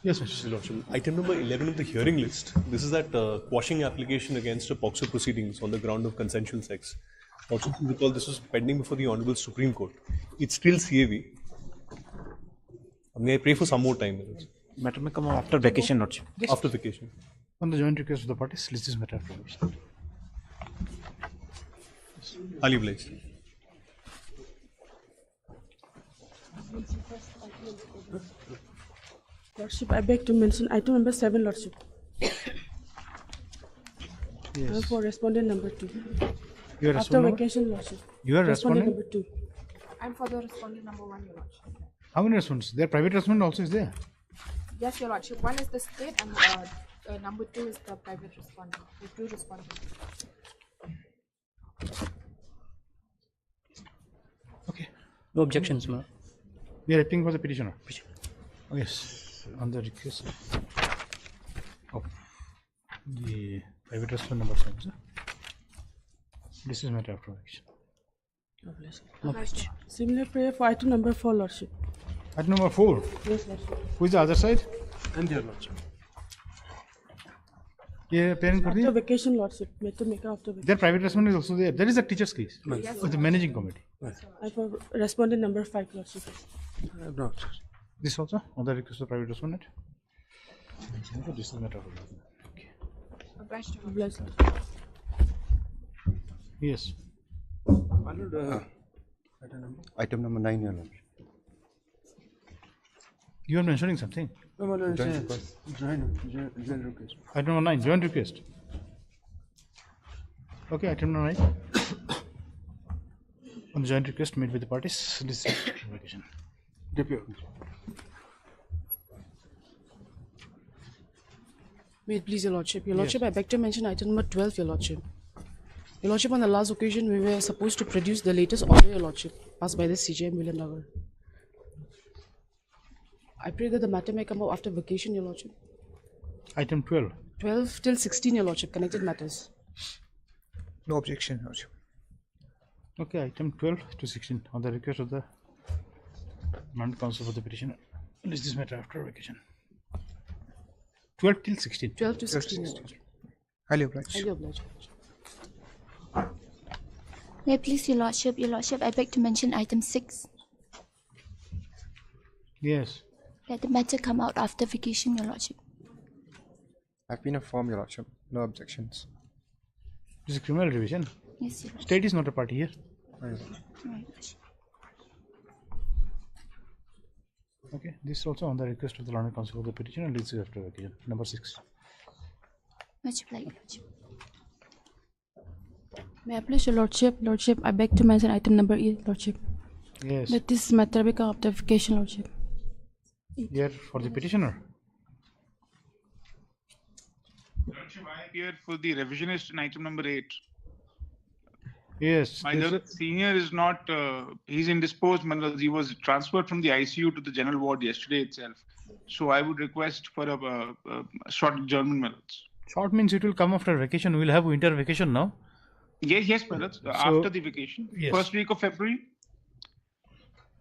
Yes, Mr. Lordship. Item number 11 of the hearing list. This is that quashing application against a POCSO proceedings on the ground of consensual sex. Also, recall this was pending before the Honorable Supreme Court. It's still CAV. May I pray for some more time? Matter may come after vacation, Lordship. After vacation. On the joint request of the parties, list this matter after vacation. Highly obliged. Lordship, I beg to mention item number 7, Lordship. Yes. For respondent number 2. You are After respondent? vacation, Lordship. You are Respondent respondent? number 2. I'm for the respondent number 1, Your Lordship. How many respondents? Their private respondent also is there. Yes, Your Lordship. One is the state and number 2 is the private respondent. The 2 respondents. Okay. No objections, ma'am. We are acting for the petitioner. Oh, yes. On the request of the private respondent number 7, sir. This is matter after action. No objection. Similar prayer for item number 4, Lordship. Item number 4. Yes, Lordship. Who is the other side? And their Lordship. Yeah, parent After party. vacation, Lordship. Matter maker after vacation. Their private respondent is also there. There is a teacher's case. Yes, With the managing committee. I for respondent number 5, Lordship. This also on the request of private respondent. This is matter of okay. Obliged, Your Lordship. Bless, Lordship. Yes. Item number 9, Your Lordship. You are mentioning something. Joint request. Item number 9, joint request. Okay, item number 9. On the joint request made with the parties, this is vacation. May it please Your Lordship. Your Lordship, I beg to mention item number 12, Your Lordship. Your Lordship, on the last occasion, we were supposed to produce the latest order, Your Lordship, passed by the CJM Villanagara. I pray that the matter may come up after vacation, Your Lordship. Item 12. 12 till 16, Your Lordship, connected matters. No objection, Your Lordship. Okay, item 12 to 16 on the request of the non-counsel for the petitioner. Is this matter after vacation? 12 till 16. 12 to 16, Your Lordship. Highly obliged. Highly obliged. May it please Your Lordship, I beg to mention item 6. Yes. Let the matter come out after vacation, Your Lordship. I've been informed, Your Lordship. No objections. This is criminal division. Yes, Your Lordship. State is not a party here. Right. Okay, this is also on the request of the non-counsel for the petitioner. Leads to after vacation. Number 6. Much obliged, Your Lordship. May I please Your Lordship? Lordship, I beg to mention item number 8, Lordship. Yes. Let this matter become after vacation, Lordship. Here for the petitioner. Lordship, I appear for the revisionist in item number 8. Yes. My senior is not, he's indisposed. He was transferred from the ICU to the general ward yesterday itself. So I would request for a short adjournment, my lords. Short means it will come after vacation. We will have winter vacation now. Yes, my lords. After the vacation. Yes. First week of February.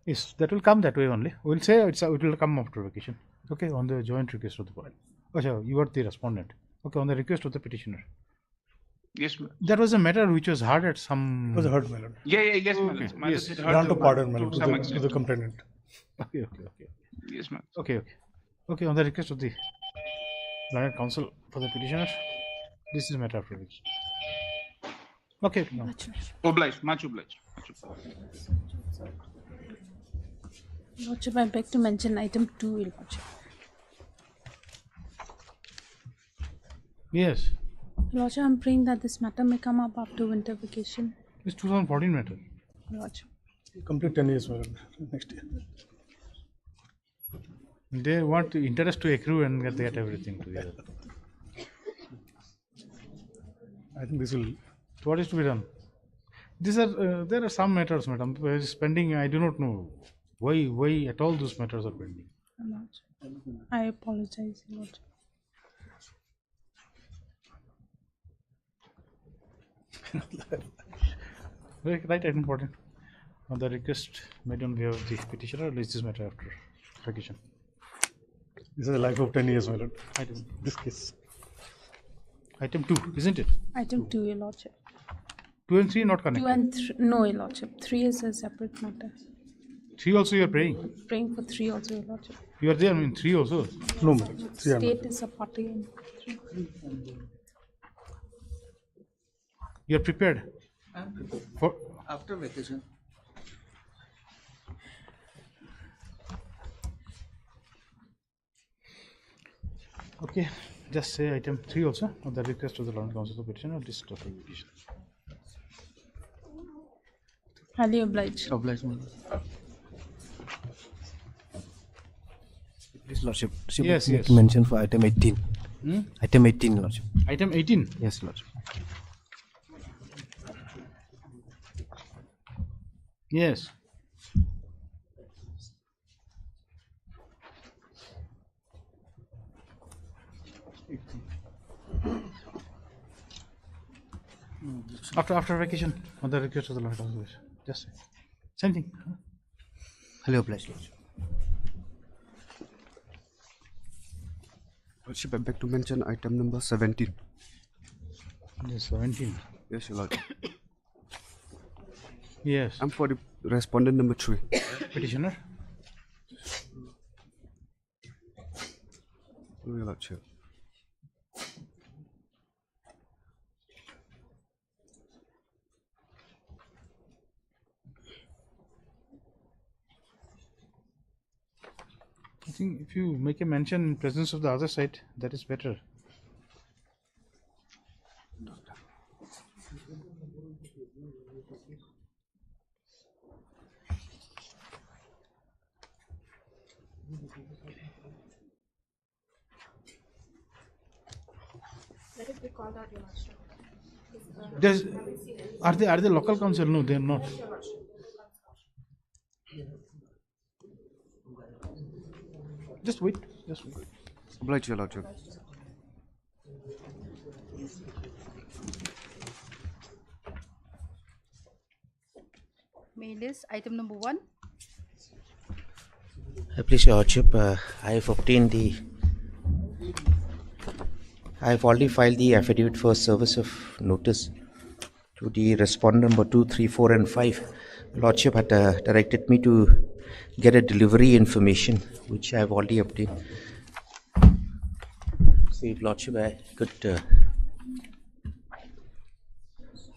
Yes, that will come that way only. We'll say it will come after vacation. Okay, on the joint request of the party. Oh, sure, you are the respondent. Okay, on the request of the petitioner. Yes, my lords. There was a matter which was heard at some. It was heard, my lord. Yes, my lords. My Yes. lords, it Grant hurt of pardon, my to lord, some to extent. the complainant. Okay. Yes, my lords. Okay, on the request of the learned counsel for the petitioner, this is matter after vacation. Okay, no. Obliged, much obliged. Lordship, I beg to mention item 2, Your Lordship. Yes, Lordship, I'm praying that this matter may come up after winter vacation. it's 2014 matter. Lordship. Complete 10 years, my lord. Next year. They want the interest to accrue and get everything together. I think this will. So what is to be done? These are there are some matters, madam. Pending. I do not know why at all those matters are pending. Lordship. I apologize, Lordship. Right, important. On the request made on behalf of the petitioner, release this matter after vacation. This is a life of 10 years, my lord. Item, This case. item 2, isn't it? Item 2, Your Lordship. 2 and 3 not 2 connected. and no, Your Lordship. 3 is a separate matter. 3 also you are praying. Praying for 3 also, Your Lordship. You are there in 3 also. No, my lord. Three are not. State is a party in 3. You are prepared for After vacation. okay. Just say item 3 also of the request of the Lord Counsel of Petition or this petition. Highly obliged. Obliged, my lord. Please, Lordship. Yes, yes. Mention for item 18. Item 18, Lordship. Item 18. Yes, Lordship. Yes. After vacation, on the request of the Lord Counsel. Just same thing. Highly obliged, Lordship. Lordship, I beg to mention item number 17. Yes, 17. Yes, your lord. Yes. I'm for the respondent number 3. Petitioner. Oh, your lordship. I think if you make a mention in presence of the other side, that is better. Let it be called out, Your Lordship. Does, are they local council? No, they are not. Your Lordship. Just wait. Just wait. Obliged, your lordship. Mail list, item number 1. Please, Your Lordship, I have already filed the affidavit for service of notice to the respondent number 2, 3, 4 and 5. Lordship had directed me to get a delivery information, which I have already obtained. So, if Lordship, I could...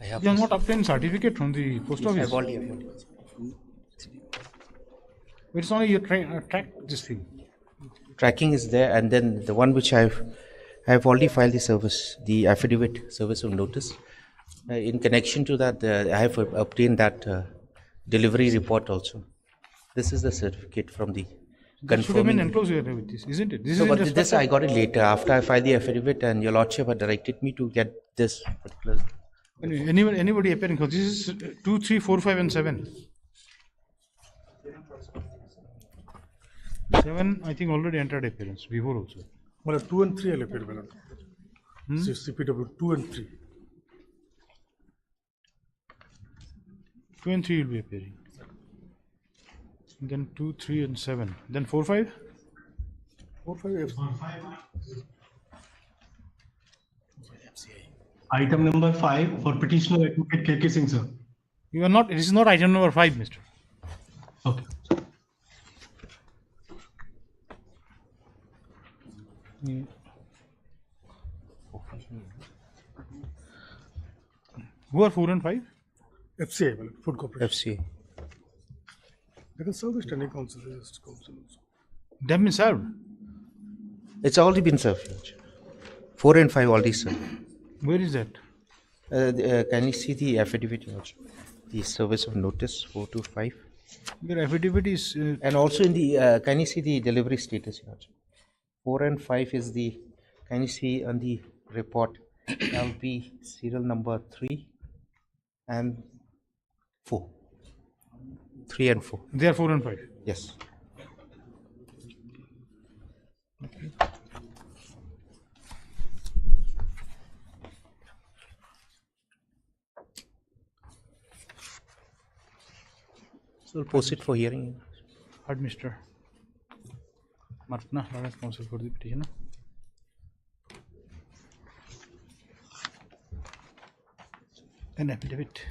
I have You have not obtained certificate from the post I office. have already obtained. It's only you track this thing. Tracking is there, and then the one which I have already filed the affidavit service of notice. In connection to that, I have obtained that delivery report also. This is the certificate from the That should have been confirming. enclosed here with this, isn't it? This No, is in but respect this of- I got it later after I filed the affidavit, and Your Lordship had directed me to get this particular. Anybody appearing? Because this is 2, 3, 4, 5 and 7. 7, I think already entered appearance before also. Well, 2 and 3 will appear, my lord. CPW 2 and 3. 2 and 3 will be appearing. Then 2, 3 and 7. Then 4, 5? 4, 5, Item number 5 for petitioner advocate KK Singh, sir. You are not, this is not item number 5, mister. Okay. Who are 4 and 5? FCI, my lord, Food Corporation. FCA. They can serve the standing council, resist council also. They have been served. It's already been served, Your Lordship. 4 and 5 already served. Where is that? Can you see the affidavit, Your Lordship? The service of notice 4 to 5. Your affidavit is. And also in the, can you see the delivery status, Your Lordship? 4 and 5 is the, can you see on the report, LP serial number 3 and 4. 3 and 4. They are 4 and 5. Yes. So we'll post it for hearing. Heard, mister. Martna, Lawrence Counsel for the petitioner. An affidavit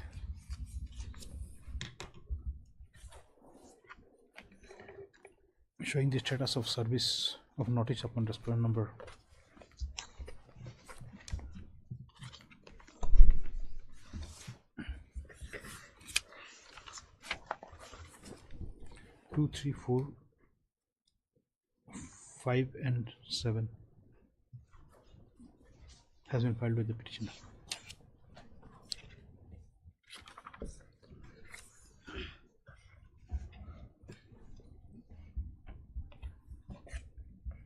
showing the status of service of notice upon respondent number 2, 3, 4, 5 and 7 has been filed with the petitioner.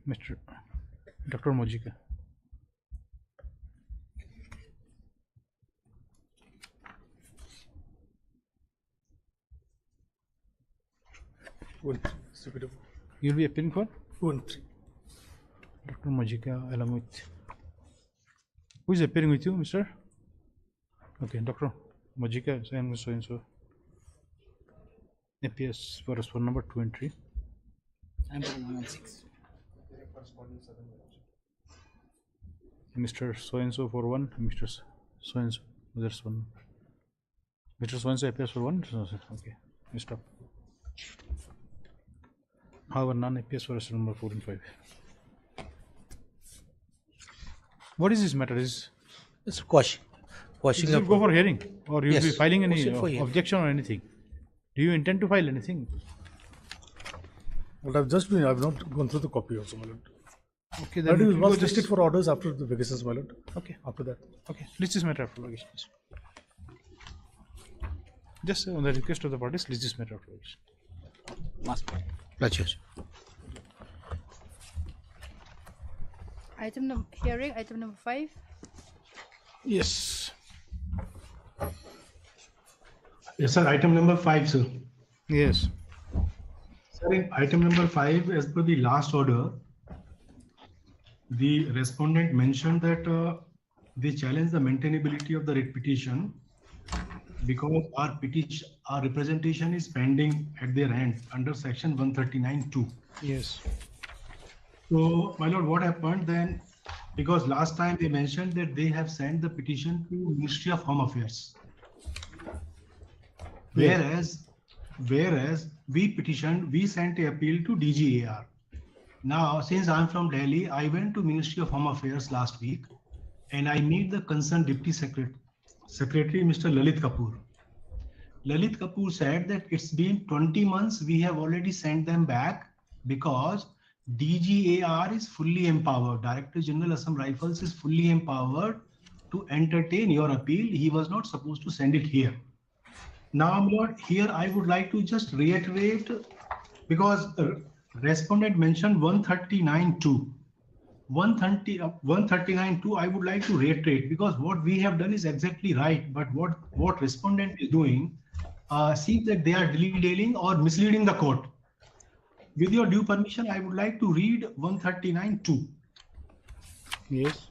Mr. Dr. Mojika. You'll be appearing for? 1-3. Dr. Mojika along with. Who is appearing with you, Mr.? Okay, Dr. Mojika so and so. APS for respondent number 2 and 3. I'm for 1 and 6. Mr. So and so for 1, Mr. So and so, there's 1. Mr. So and so appears for 1. Okay, we stop. However, none appears for respondent number 4 and 5. What is this matter? It's quashing. Does it go for hearing, or you'll be filing any objection or anything? Do you intend to file anything? Well, I've not gone through the copy also, my lord. Okay, Then then it was listed for orders after the Vegasus, my lord. Okay, After that. okay. List this matter after litigation. Just on the request of the parties, list this matter after litigation. Pleasure. Item number hearing, item number 5. Yes. Yes, sir. Item number 5, sir. Yes. Sir, in item number 5, as per the last order, the respondent mentioned that they challenge the maintainability of the writ petition because our representation is pending at their end under section 139(2). Yes. So, my lord, what happened then? Because last time they mentioned that they have sent the petition to Ministry of Home Affairs, whereas we sent a appeal to DGAR. Now, since I'm from Delhi, I went to Ministry of Home Affairs last week, and I meet the concerned Deputy Secretary, Mr. Lalit Kapoor. Lalit Kapoor said that it's been 20 months. We have already sent them back because DGAR is fully empowered. Director General Assam Rifles is fully empowered to entertain your appeal. He was not supposed to send it here. Now, my lord, here I would like to just reiterate, because respondent mentioned 139(2). 139(2), I would like to reiterate, because what we have done is exactly right, but what respondent is doing seems that they are dilly-dallying or misleading the court. With your due permission, I would like to read 139(2). Yes.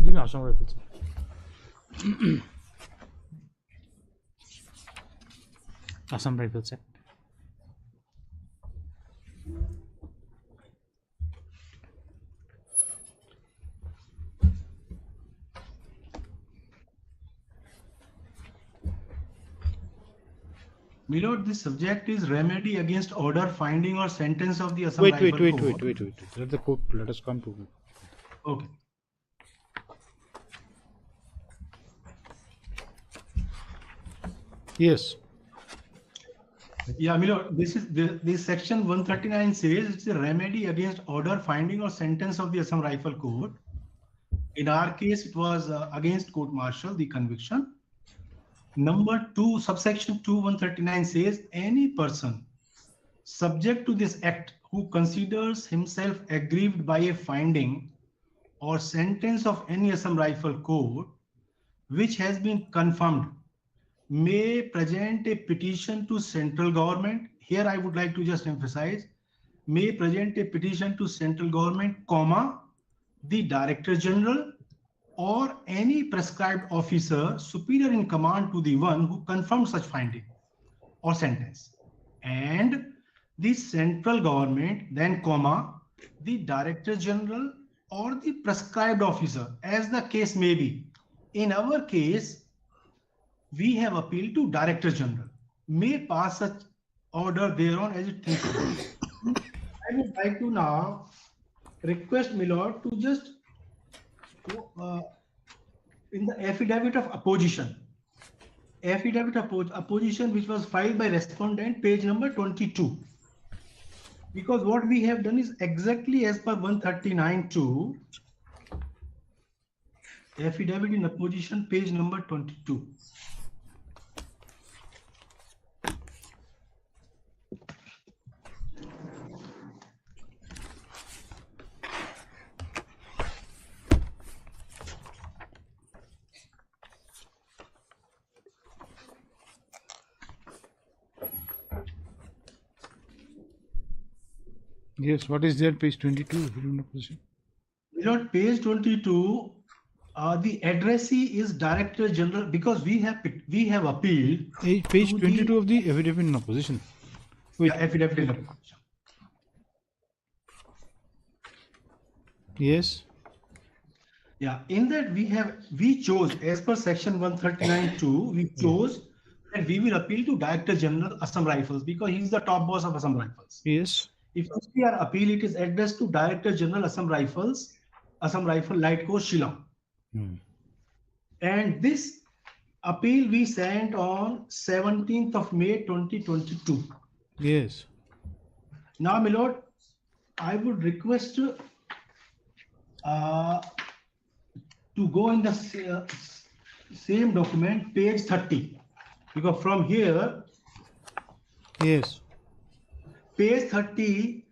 Give me Assam Rifles. Assam Rifles Act. My lord, this subject is remedy against order, finding or sentence of the Assam Wait. Rifle Court. Let us come to. Okay. Yes. Yeah, my lord, this section 139 says it's a remedy against order, finding or sentence of the Assam Rifle Court. In our case, it was against court martial, the conviction. Number 2, subsection 2, 139 says any person subject to this act who considers himself aggrieved by a finding or sentence of any Assam Rifle Court which has been confirmed may present a petition to central government. Here I would like to just emphasize, may present a petition to central government, comma, the Director General or any prescribed officer superior in command to the one who confirmed such finding or sentence. And the central government, then comma, the Director General or the prescribed officer, as the case may be. In our case, we have appealed to Director General, may pass such order thereon as it thinks. I would like to now request my lord to just in the affidavit of opposition, opposition which was filed by respondent, page number 22. Because what we have done is exactly as per 139(2), affidavit in opposition, page number 22. Yes, what is there? Page 22. Lord, page 22. The addressee is Director General, because we have appealed. Page 22 of the affidavit in opposition. Yeah, affidavit in opposition. Yes. Yeah, in that we chose, as per section 139(2), we chose that we will appeal to Director General Assam Rifles, because he is the top boss of Assam Rifles. Yes. If you see our appeal, it is addressed to Director General Assam Rifles, Assam Rifle Light Corps, Shillong. And this appeal we sent on 17th of May 2022. Yes. Now, my lord, I would request to go in the same document, page 30, because from here, yes, page 30,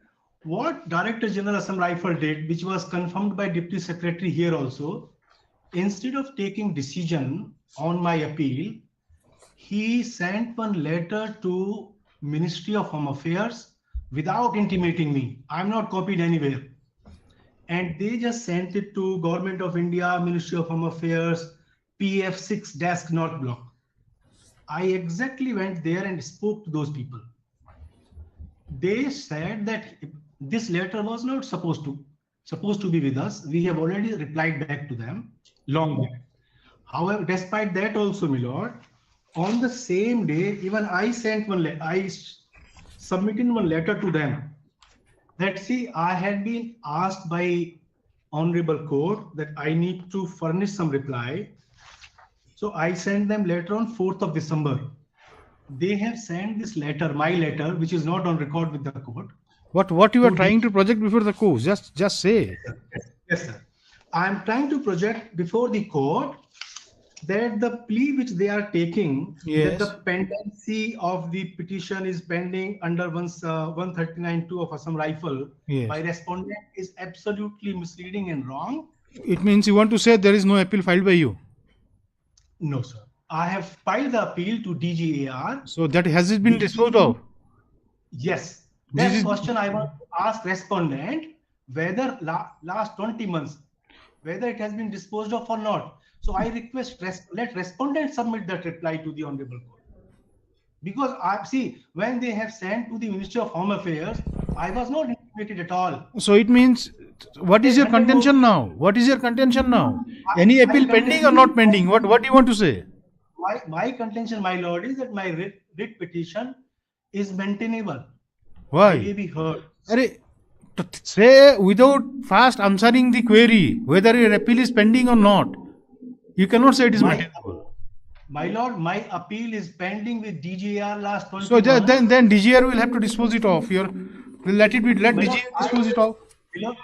what Director General Assam Rifle did, which was confirmed by Deputy Secretary here also, instead of taking decision on my appeal, he sent one letter to Ministry of Home Affairs without intimating me. I'm not copied anywhere. And they just sent it to Government of India, Ministry of Home Affairs, PF6 desk North Block. I exactly went there and spoke to those people. They said that this letter was not supposed to be with us. We have already replied back to them long back. However, despite that also, my lord, on the same day, even I sent one letter. I submitted one letter to them. That see, I had been asked by Honorable Court that I need to furnish some reply. So I sent them letter on 4th of December. They have sent this letter, my letter, which is not on record with the court. What you are trying to project before the court? Just say. Yes, sir. I am trying to project before the court that the plea which they are taking, yes, that the pendency of the petition is pending under 139(2) of Assam Rifle, yes, by respondent is absolutely misleading and wrong. It means you want to say there is no appeal filed by you? No, sir. I have filed the appeal to DGAR. So that has it been disposed of? Yes. That question I want to ask respondent, whether last 20 months, whether it has been disposed of or not. So I request let respondent submit that reply to the Honorable Court. Because I see, when they have sent to the Ministry of Home Affairs, I was not intimated at all. So it means, what is your contention now? What is your contention now? Any appeal pending or not pending? What do you want to say? My contention, my lord, is that my writ petition is maintainable. Why? It may be heard. To say without first answering the query whether your appeal is pending or not, you cannot say it is maintainable. My lord, my appeal is pending with DGR last 20 So then DGR will have to dispose it off. Let DGR dispose it off.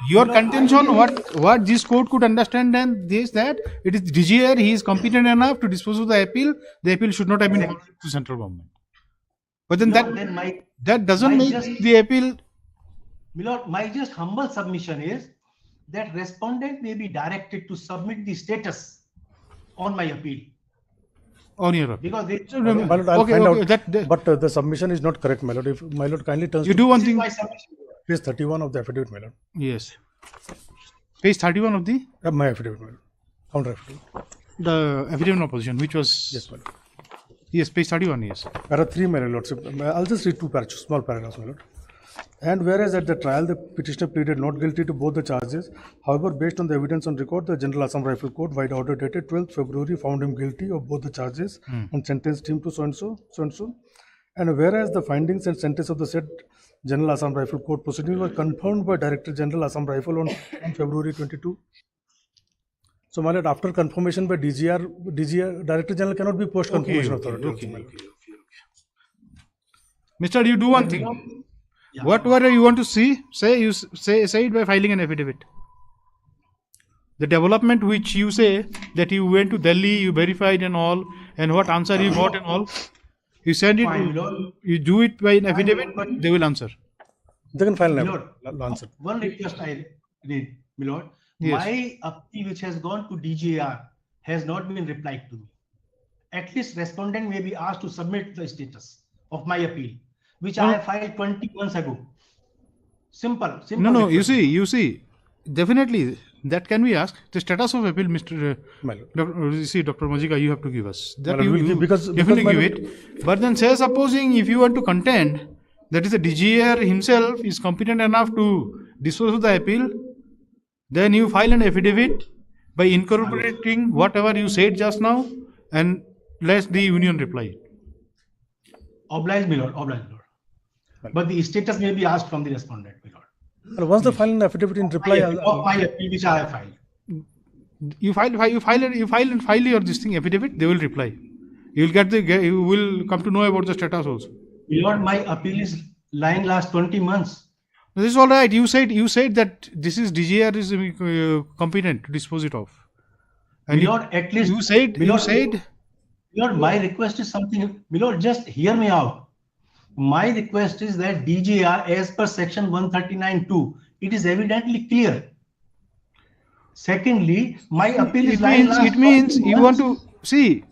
Your contention, what this court could understand, and this that it is DGR, he is competent enough to dispose of the appeal should not have been forwarded to central government. But then that doesn't make the appeal. My lord, my just humble submission is that respondent may be directed to submit the status on my appeal. On your appeal. Because they, My lord, I'll find out. But the submission is not correct, my lord. If my lord kindly turns you do one thing. Page 31 of the affidavit, my lord. Yes. Page 31 of the? My affidavit, my lord. Counter affidavit. The affidavit in opposition, which was? Yes, my lord. Yes, page 31, yes. Para 3, my lord. So, I'll just read two small paragraphs, my lord. And whereas at the trial, the petitioner pleaded not guilty to both the charges, however, based on the evidence on record, the General Assam Rifle Court, by order dated 12th February, found him guilty of both the charges and sentenced him to so-and-so. And whereas the findings and sentence of the said General Assam Rifle Court proceedings were confirmed by Director General Assam Rifle on February 22. So, my lord, after confirmation by DGR, Director General cannot be post-confirmation authority. Okay. Mr. You do one thing. Whatever you want to see, say it by filing an affidavit. The development which you say that you went to Delhi, you verified and all, and what answer you got and all, you send it. You do it by an affidavit, but they will answer. They can file an answer. One request I need, my lord. Yes. My appeal which has gone to DGR has not been replied to me. At least respondent may be asked to submit the status of my appeal, which I have filed 20 months ago. Simple. No. You see, definitely that can be asked. The status of appeal, Mr. Dr. Majika, you have to give us. That you definitely give it. But then say, supposing if you want to contend that is the DGR himself is competent enough to dispose of the appeal, then you file an affidavit by incorporating whatever you said just now and let the union reply. Oblige, my lord. Oblige, my lord. But the status may be asked from the respondent, my lord. And once they file an affidavit in reply, of my appeal which I have filed. You file your this thing affidavit. They will reply. You will come to know about the status also. My lord, my appeal is lying last 20 months. This is all right. You said that this is DGR is competent to dispose it of. And my lord, at least you said. My lord, my request is something. My lord, just hear me out. My request is that DGR, as per section 139(2), it is evidently clear. Secondly, my appeal is lying last 20 months. It means you want to see.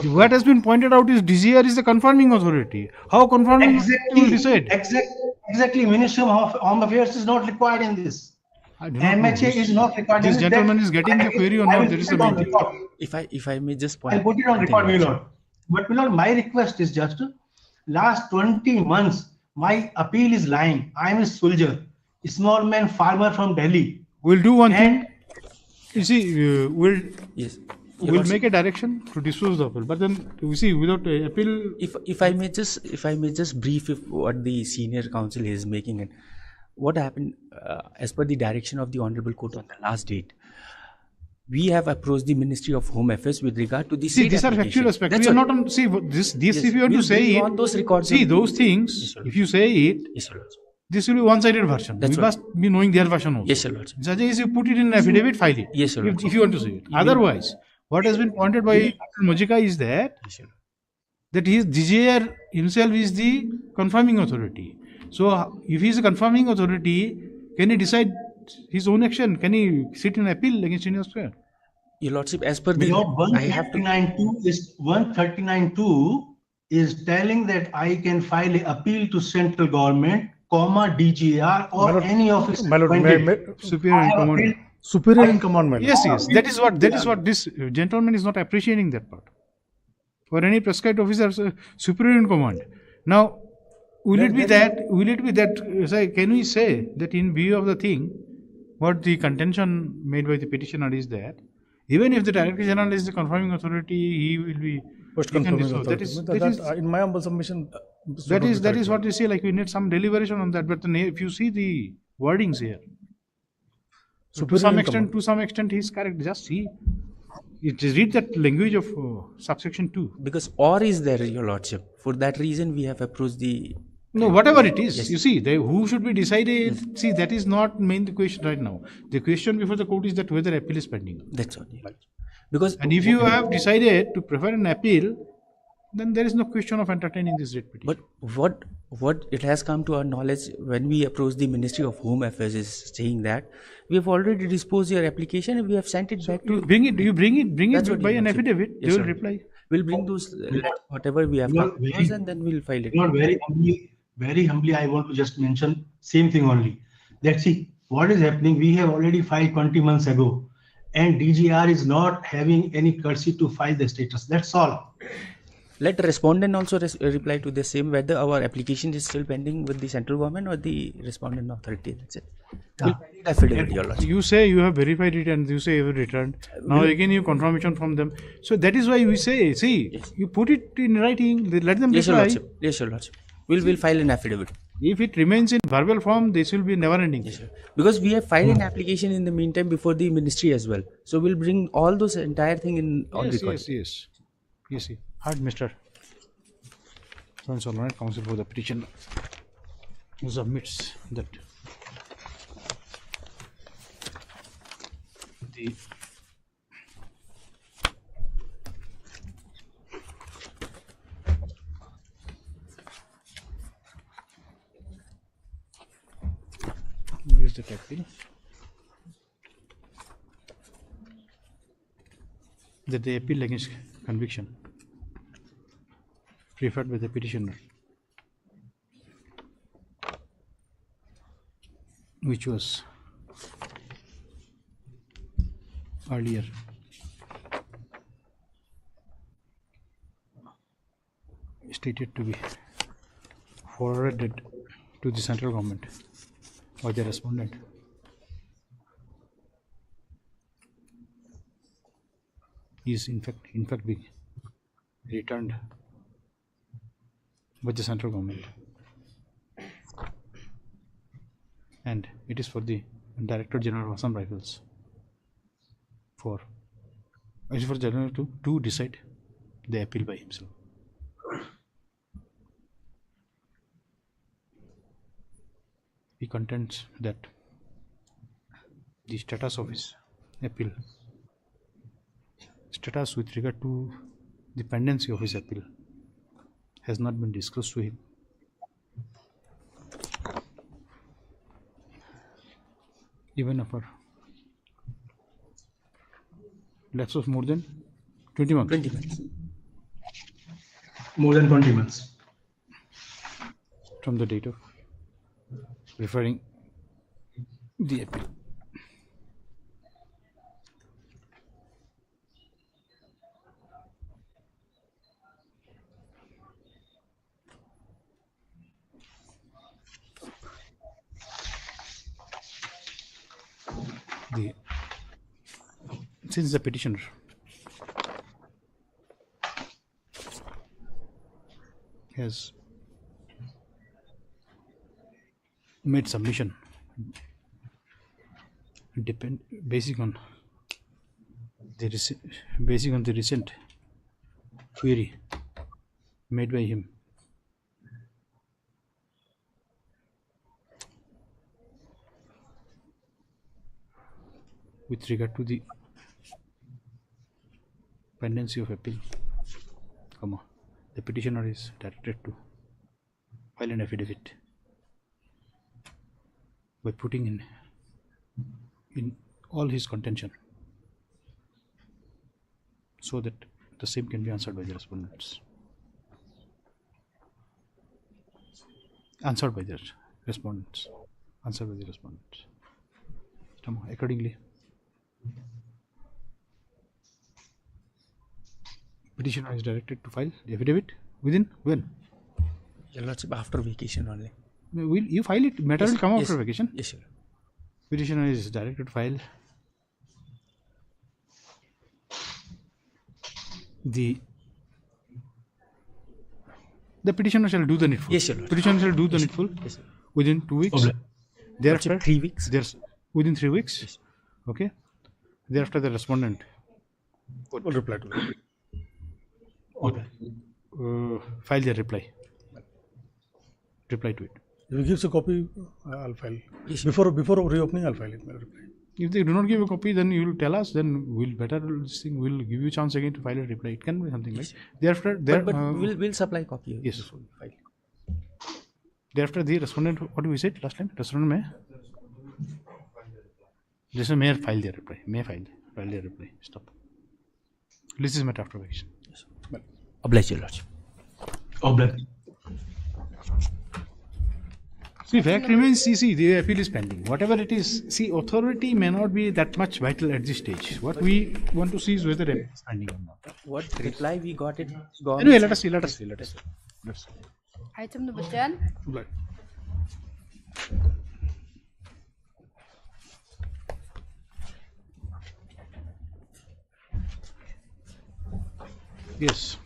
What has been pointed out is DGR is the confirming authority. How confirming authority will decide? Exactly. Ministry of Home Affairs is not required in this. MHA is not required. This gentleman is getting the query or not? There is a meeting. If I may just point. I'll put it on record, my lord. But my lord, my request is just last 20 months my appeal is lying. I am a soldier, a small man farmer from Delhi. We'll do one thing. You see, we'll make a direction to dispose the appeal. But then you see, without appeal. If I may just brief what the senior counsel is making it. What happened as per the direction of the Honorable Court on the last date, we have approached the Ministry of Home Affairs with regard to the these are factual aspects. We are not on. See this. Yes, if you want to say it, those records. See those things. If you say it, this will be one-sided version. We must be knowing their version also. Yes, sir. Such as you put it in an affidavit, file it. Yes, sir. If you want to say it. Otherwise, what has been pointed by Dr. Majika is that his DGR himself is the confirming authority. So, if he is a confirming authority, can he decide his own action? Can he sit in appeal against Indian Square? Your Lordship, as per the... 139(2) is telling that I can file an appeal to central government, DGR or any of its superior in command. Superior in command, Yes. That is what this gentleman is not appreciating that part. For any prescribed officer, superior in command. Now, will it be that? Can we say that in view of the thing, what the contention made by the petitioner is that even if the Director General is the confirming authority, he will be post-confirming authority. That is in my humble submission. That is what you say. Like we need some deliberation on that. But then if you see the wordings here, so to some extent, he is correct. Just see. Read that language of subsection 2. Because or is there, Your Lordship. For that reason, we have approached the... No, whatever it is. Yes. You see, who should be decided. Yes. See, that is not main the question right now. The question before the court is that whether appeal is pending. That's all. Right. Because and if you have decided to prefer an appeal, then there is no question of entertaining this writ petition. But what it has come to our knowledge when we approach the Ministry of Home Affairs is saying that we have already disposed your application and we have sent it back to... Bring it by an affidavit. Yes, they will reply. We'll bring those, whatever we have and then we'll file it. Very humbly, I want to just mention same thing only. That see, what is happening, we have already filed 20 months ago and DGR is not having any courtesy to file the status. That's all. let respondent also reply to the same, whether our application is still pending with the central government or the respondent authority. That's it. We'll file an affidavit, Your Lordship. You say you have verified it and you say you have returned. Now again you confirmation from them. So that is why we say, see, you put it in writing, let them Yes, Your reply. Lordship. Yes, Your Lordship. We'll file an affidavit. If it remains in verbal form, this will be never ending. Yes, sir. Because we have filed an application in the meantime before the ministry as well. So we'll bring all those entire thing in on record. Yes. Heard, Mr. Counsel, right? Counsel for the petition who submits that the where is the appeal? That the appeal against conviction preferred by the petitioner, which was earlier stated to be forwarded to the central government or the respondent, is in fact being returned by the central government, and it is for the Director General of Assam Rifles for General to decide the appeal by himself. He contends that the status of his appeal, status with regard to the pendency of his appeal, has not been disclosed to him. Even after lapse of more than 20 months. 20 months. More than 20 months. From the date of referring the appeal. Since the petitioner has made submission basing on the recent query made by him with regard to the pendency of appeal, the petitioner is directed to file an affidavit by putting in all his contention, so that the same can be answered by the respondents. Answered by the respondents. Accordingly, petitioner is directed to file the affidavit within when? Your Lordship, after vacation only. Will you file it? Matter will come after vacation? Yes, sir. Petitioner is directed to file the petitioner shall do the needful. Yes, sir. Petitioner shall do the needful within 2 weeks. Thereafter 3 weeks. Within 3 weeks. Yes. Okay. Thereafter the respondent will reply to it. File their reply to it. If he gives a copy, I'll file. Yes, Before reopening, I'll file it. I'll reply. If they do not give a copy, then you will tell us. Then we'll we'll give you a chance again to file a reply. It can be something like. Thereafter, but we'll supply copy. Yes. File. Thereafter, the respondent, what do we said last time? Respondent may file their reply. File their reply. Stop. This is matter after vacation. Yes. Oblige, Your Lordship. Oblige. See, fact remains, see, the appeal is pending. Whatever it is, see, authority may not be that much vital at this stage. What we want to see is whether appeal is pending or not. What reply we got it? Anyway, let us see. Let's see. Item number 10. Right. Yes.